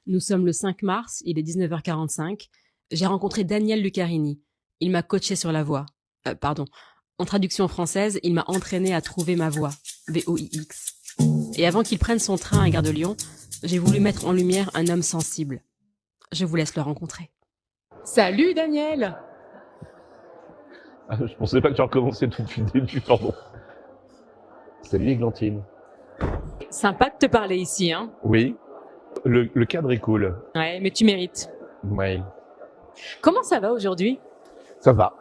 Nous sommes le 5 mars, il est 19h45. J'ai rencontré Daniel Lucarini. Il m'a coaché sur la voix. Pardon. En traduction française, il m'a entraîné à trouver ma voix. VOIX. Et avant qu'il prenne son train à Gare de Lyon, j'ai voulu mettre en lumière un homme sensible. Je vous laisse le rencontrer. Salut Daniel! Je pensais pas que tu recommençais tout depuis le début, pardon. Salut Églantine. Sympa de te parler ici, hein? Oui. Le cadre est cool. Ouais, mais tu mérites. Oui. Comment ça va aujourd'hui? Ça va.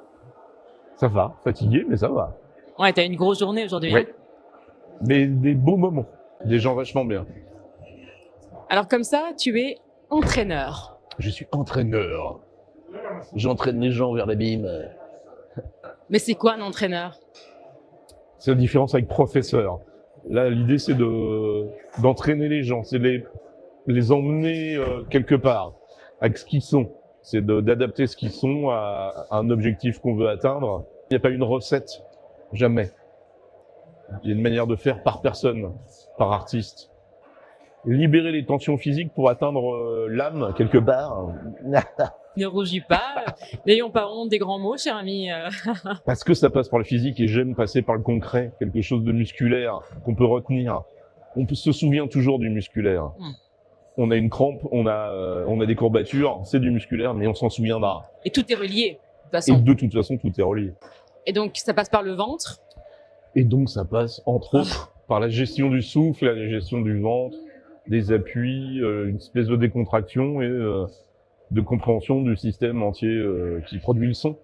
Ça va. Fatigué, mais ça va. Ouais, t'as une grosse journée aujourd'hui. Oui. Hein? Mais des beaux moments. Des gens vachement bien. Alors comme ça, tu es entraîneur. Je suis entraîneur. J'entraîne les gens vers l'abîme. Mais c'est quoi un entraîneur? C'est la différence avec professeur. Là, l'idée, c'est d'entraîner les gens. C'est les emmener quelque part avec ce qu'ils sont. C'est d'adapter ce qu'ils sont à un objectif qu'on veut atteindre. Il n'y a pas une recette. Jamais. Il y a une manière de faire par personne, par artiste. Libérer les tensions physiques pour atteindre l'âme quelque part. Ne rougis pas, n'ayons pas honte des grands mots, cher ami. Parce que ça passe par le physique et j'aime passer par le concret, quelque chose de musculaire qu'on peut retenir. Se souvient toujours du musculaire. On a une crampe, on a des courbatures, c'est du musculaire, mais on s'en souviendra. Et tout est relié, de toute façon. Et de toute façon, tout est relié. Et donc, ça passe par le ventre. Et donc, ça passe, entre autres, par la gestion du souffle, la gestion du ventre, des appuis, une espèce de décontraction et de compréhension du système entier qui produit le son.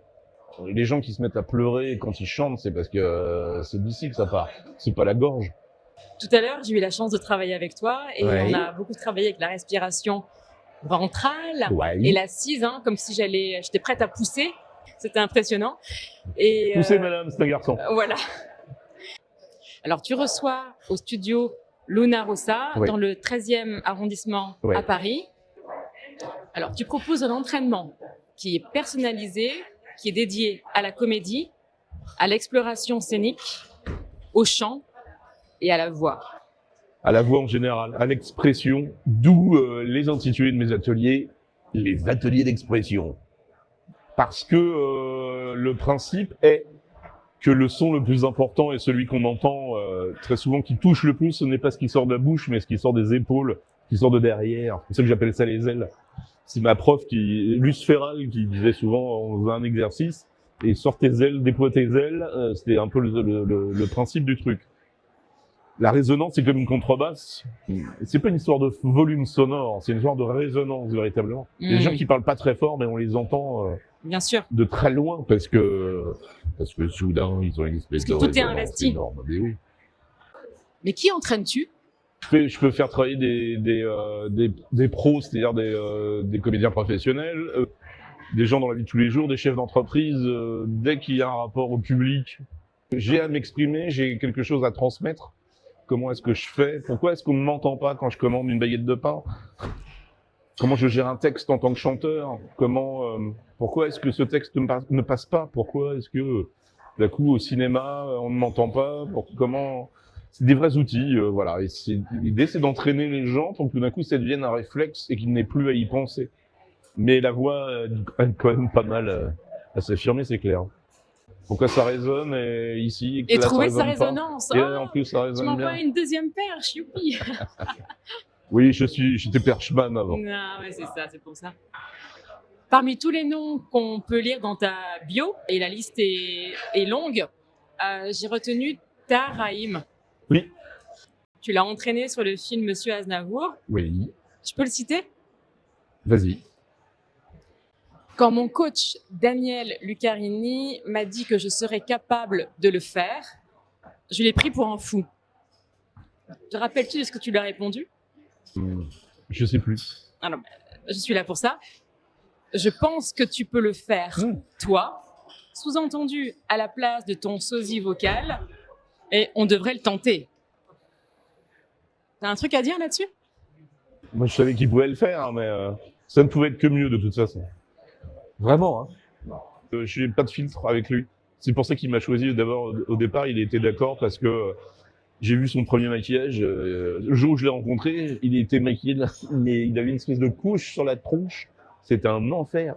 Les gens qui se mettent à pleurer quand ils chantent, c'est parce que c'est d'ici que ça part. C'est pas la gorge. Tout à l'heure, j'ai eu la chance de travailler avec toi et Ouais. on a beaucoup travaillé avec la respiration ventrale Ouais. et l'assise, hein, comme si j'étais prête à pousser. C'était impressionnant. Et Poussez, madame, c'est un garçon. voilà. Alors, tu reçois au studio Luna Rossa, Oui. dans le 13e arrondissement Oui. à Paris. Alors, tu proposes un entraînement qui est personnalisé, qui est dédié à la comédie, à l'exploration scénique, au chant et à la voix. À la voix en général, à l'expression, d'où les intitulés de mes ateliers, les ateliers d'expression. Parce que le principe est que le son le plus important est celui qu'on entend très souvent, qui touche le plus, ce n'est pas ce qui sort de la bouche, mais ce qui sort des épaules, qui sort de derrière. C'est pour ça que j'appelle ça les ailes. C'est ma prof, Luce Ferral, qui disait souvent, on faisait un exercice, et sort tes ailes, déploie tes ailes, c'était un peu le principe du truc. La résonance, c'est comme une contrebasse. C'est pas une histoire de volume sonore, c'est une histoire de résonance, véritablement. Il y a des gens qui parlent pas très fort, mais on les entend Bien sûr. de très loin, parce que soudain, ils ont une espèce de Parce que tout est résonance investi. énorme. Mais oui. Mais qui entraînes-tu? Je peux faire travailler des pros, c'est-à-dire des comédiens professionnels, des gens dans la vie de tous les jours, des chefs d'entreprise, dès qu'il y a un rapport au public. J'ai à m'exprimer, j'ai quelque chose à transmettre. Comment est-ce que je fais? Pourquoi est-ce qu'on ne m'entend pas quand je commande une baguette de pain? Comment je gère un texte en tant que chanteur? Pourquoi est-ce que ce texte ne passe pas? Pourquoi est-ce que, d'un coup, au cinéma, on ne m'entend pas? C'est des vrais outils, voilà. Et l'idée, c'est d'entraîner les gens pour que tout d'un coup, ça devienne un réflexe et qu'il n'ait plus à y penser. Mais la voix a quand même pas mal à s'affirmer, c'est clair. Pourquoi ça résonne ici Et là, trouver ça sa résonne pas. résonance. Et Oh, en plus, ça tu résonne m'envoies bien. une deuxième perche, youpi. Oui, j'étais perchman avant. Ah ouais, c'est ça, c'est pour ça. Parmi tous les noms qu'on peut lire dans ta bio, et la liste est longue, j'ai retenu Tahar Rahim. Oui. Tu l'as entraîné sur le film Monsieur Aznavour. Oui. Je peux le citer? Vas-y. Quand mon coach Daniel Lucarini m'a dit que je serais capable de le faire, je l'ai pris pour un fou. Te rappelles-tu de ce que tu lui as répondu? Je sais plus. Alors, je suis là pour ça. Je pense que tu peux le faire, toi, sous-entendu à la place de ton sosie vocal, et on devrait le tenter. T'as un truc à dire là-dessus? Moi, je savais qu'il pouvait le faire, mais ça ne pouvait être que mieux de toute façon. Vraiment, hein. Je n'ai pas de filtre avec lui. C'est pour ça qu'il m'a choisi. D'abord, au départ, il était d'accord parce que J'ai vu son premier maquillage. Le jour où je l'ai rencontré, il était maquillé, mais il avait une espèce de couche sur la tronche. C'était un enfer.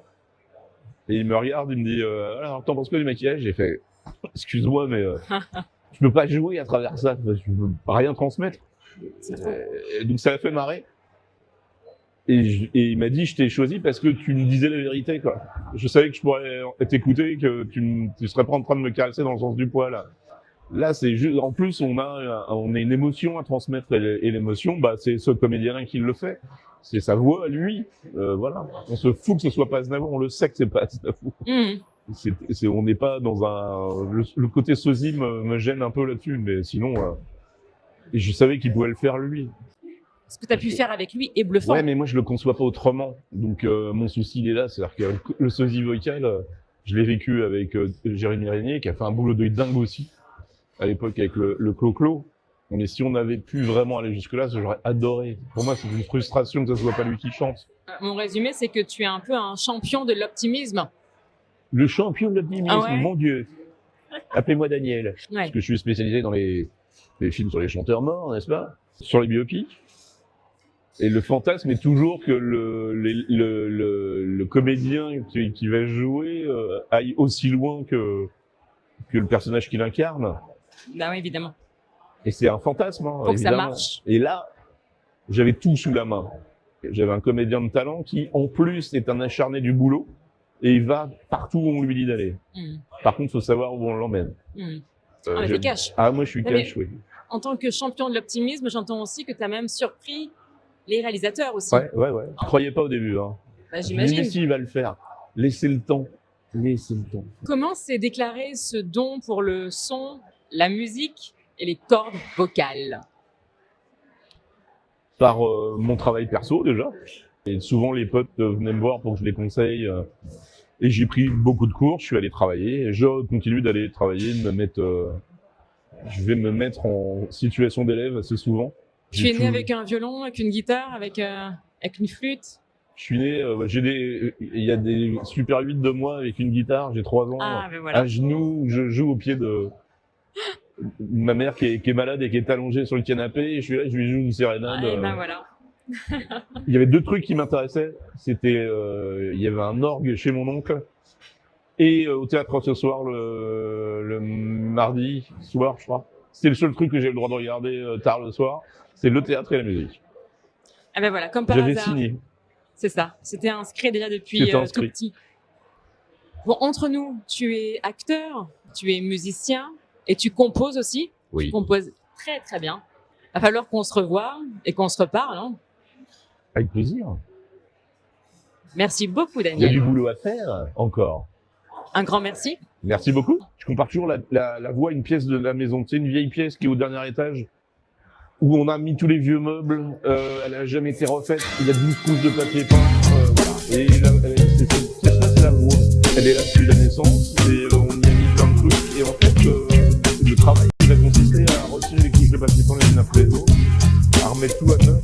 Et il me regarde, il me dit alors t'en penses quoi du maquillage? J'ai fait excuse-moi, mais je peux pas jouer à travers ça. Je peux rien transmettre. Donc ça l'a fait marrer. Et il m'a dit je t'ai choisi parce que tu me disais la vérité, quoi. Je savais que je pourrais t'écouter, que tu serais pas en train de me caresser dans le sens du poil. Là, c'est juste, en plus, on a une émotion à transmettre et l'émotion, bah, c'est ce comédien qui le fait. C'est sa voix, lui. Voilà. On se fout que ce soit pas Aznavour, on le sait que c'est pas Aznavour. On n'est pas dans le côté sosie me gêne un peu là-dessus, mais sinon, et je savais qu'il pouvait le faire lui. Ce que tu as pu faire avec lui est bluffant. Ouais, mais moi, je le conçois pas autrement. Donc, mon souci, il est là. C'est-à-dire que le sosie vocal, je l'ai vécu avec Jérémy Régnier, qui a fait un boulot de dingue aussi. À l'époque avec le Clo-Clo. Mais si on avait pu vraiment aller jusque-là, j'aurais adoré. Pour moi, c'est une frustration que ça soit pas lui qui chante. Mon résumé, c'est que tu es un peu un champion de l'optimisme. Le champion de l'optimisme, Ah ouais. mon Dieu. Appelez-moi Daniel. Ouais. Parce que je suis spécialisé dans les films sur les chanteurs morts, n'est-ce pas? Sur les biopics. Et le fantasme est toujours que le comédien qui va jouer aille aussi loin que le personnage qu'il incarne. Bah oui, évidemment. Et c'est un fantasme, hein, Faut évidemment. que ça marche. Et là, j'avais tout sous la main. J'avais un comédien de talent qui, en plus, est un acharné du boulot et il va partout où on lui dit d'aller. Par contre, il faut savoir où on l'emmène. Ah, mais t'es cash. Ah, moi, je suis cash, oui. En tant que champion de l'optimisme, j'entends aussi que tu as même surpris les réalisateurs aussi. Ouais. Je croyais pas au début, hein. Bah, Je me dis, j'imagine. mais si, il va le faire. Laissez le temps. Comment s'est déclaré ce don pour le son, la musique et les cordes vocales? Par mon travail perso, déjà. Et souvent, les potes venaient me voir pour que je les conseille. Et j'ai pris beaucoup de cours, je suis allé travailler. Et je continue d'aller travailler, de me mettre... je vais me mettre en situation d'élève assez souvent. Tu es né avec un violon, avec une guitare, avec une flûte? Je suis né, il y a des Super 8 de moi avec une guitare, j'ai 3 ans. Ah, ben voilà. À genoux, je joue au pied de ma mère qui est malade et qui est allongée sur le canapé. Et je suis là, je lui joue une sérénade. Et ben voilà. Il y avait 2 trucs qui m'intéressaient. C'était, il y avait un orgue chez mon oncle. Et au théâtre ce soir, le mardi soir, je crois. C'était le seul truc que j'ai le droit de regarder tard le soir. C'est le théâtre et la musique. Ah ben voilà, comme par J'avais hasard. signé. C'est ça. C'était inscrit déjà depuis tout petit. Bon, entre nous, tu es acteur, tu es musicien et tu composes aussi. Oui. Tu composes très très bien. Il va falloir qu'on se revoie et qu'on se reparle. Hein. Avec plaisir. Merci beaucoup, Il y a Daniel. du boulot à faire encore. Un grand merci. Merci beaucoup. Je compare toujours la voix à une pièce de la maison. Tu sais, une vieille pièce qui est au dernier étage, où on a mis tous les vieux meubles, elle a jamais été refaite, il y a 12 couches de papier peint, voilà. Et c'est la voix. Elle est là depuis la naissance, et on y a mis plein de trucs, et en fait, le travail, il a consisté à retirer les couches de papier peint les unes après les autres, à remettre tout à neuf,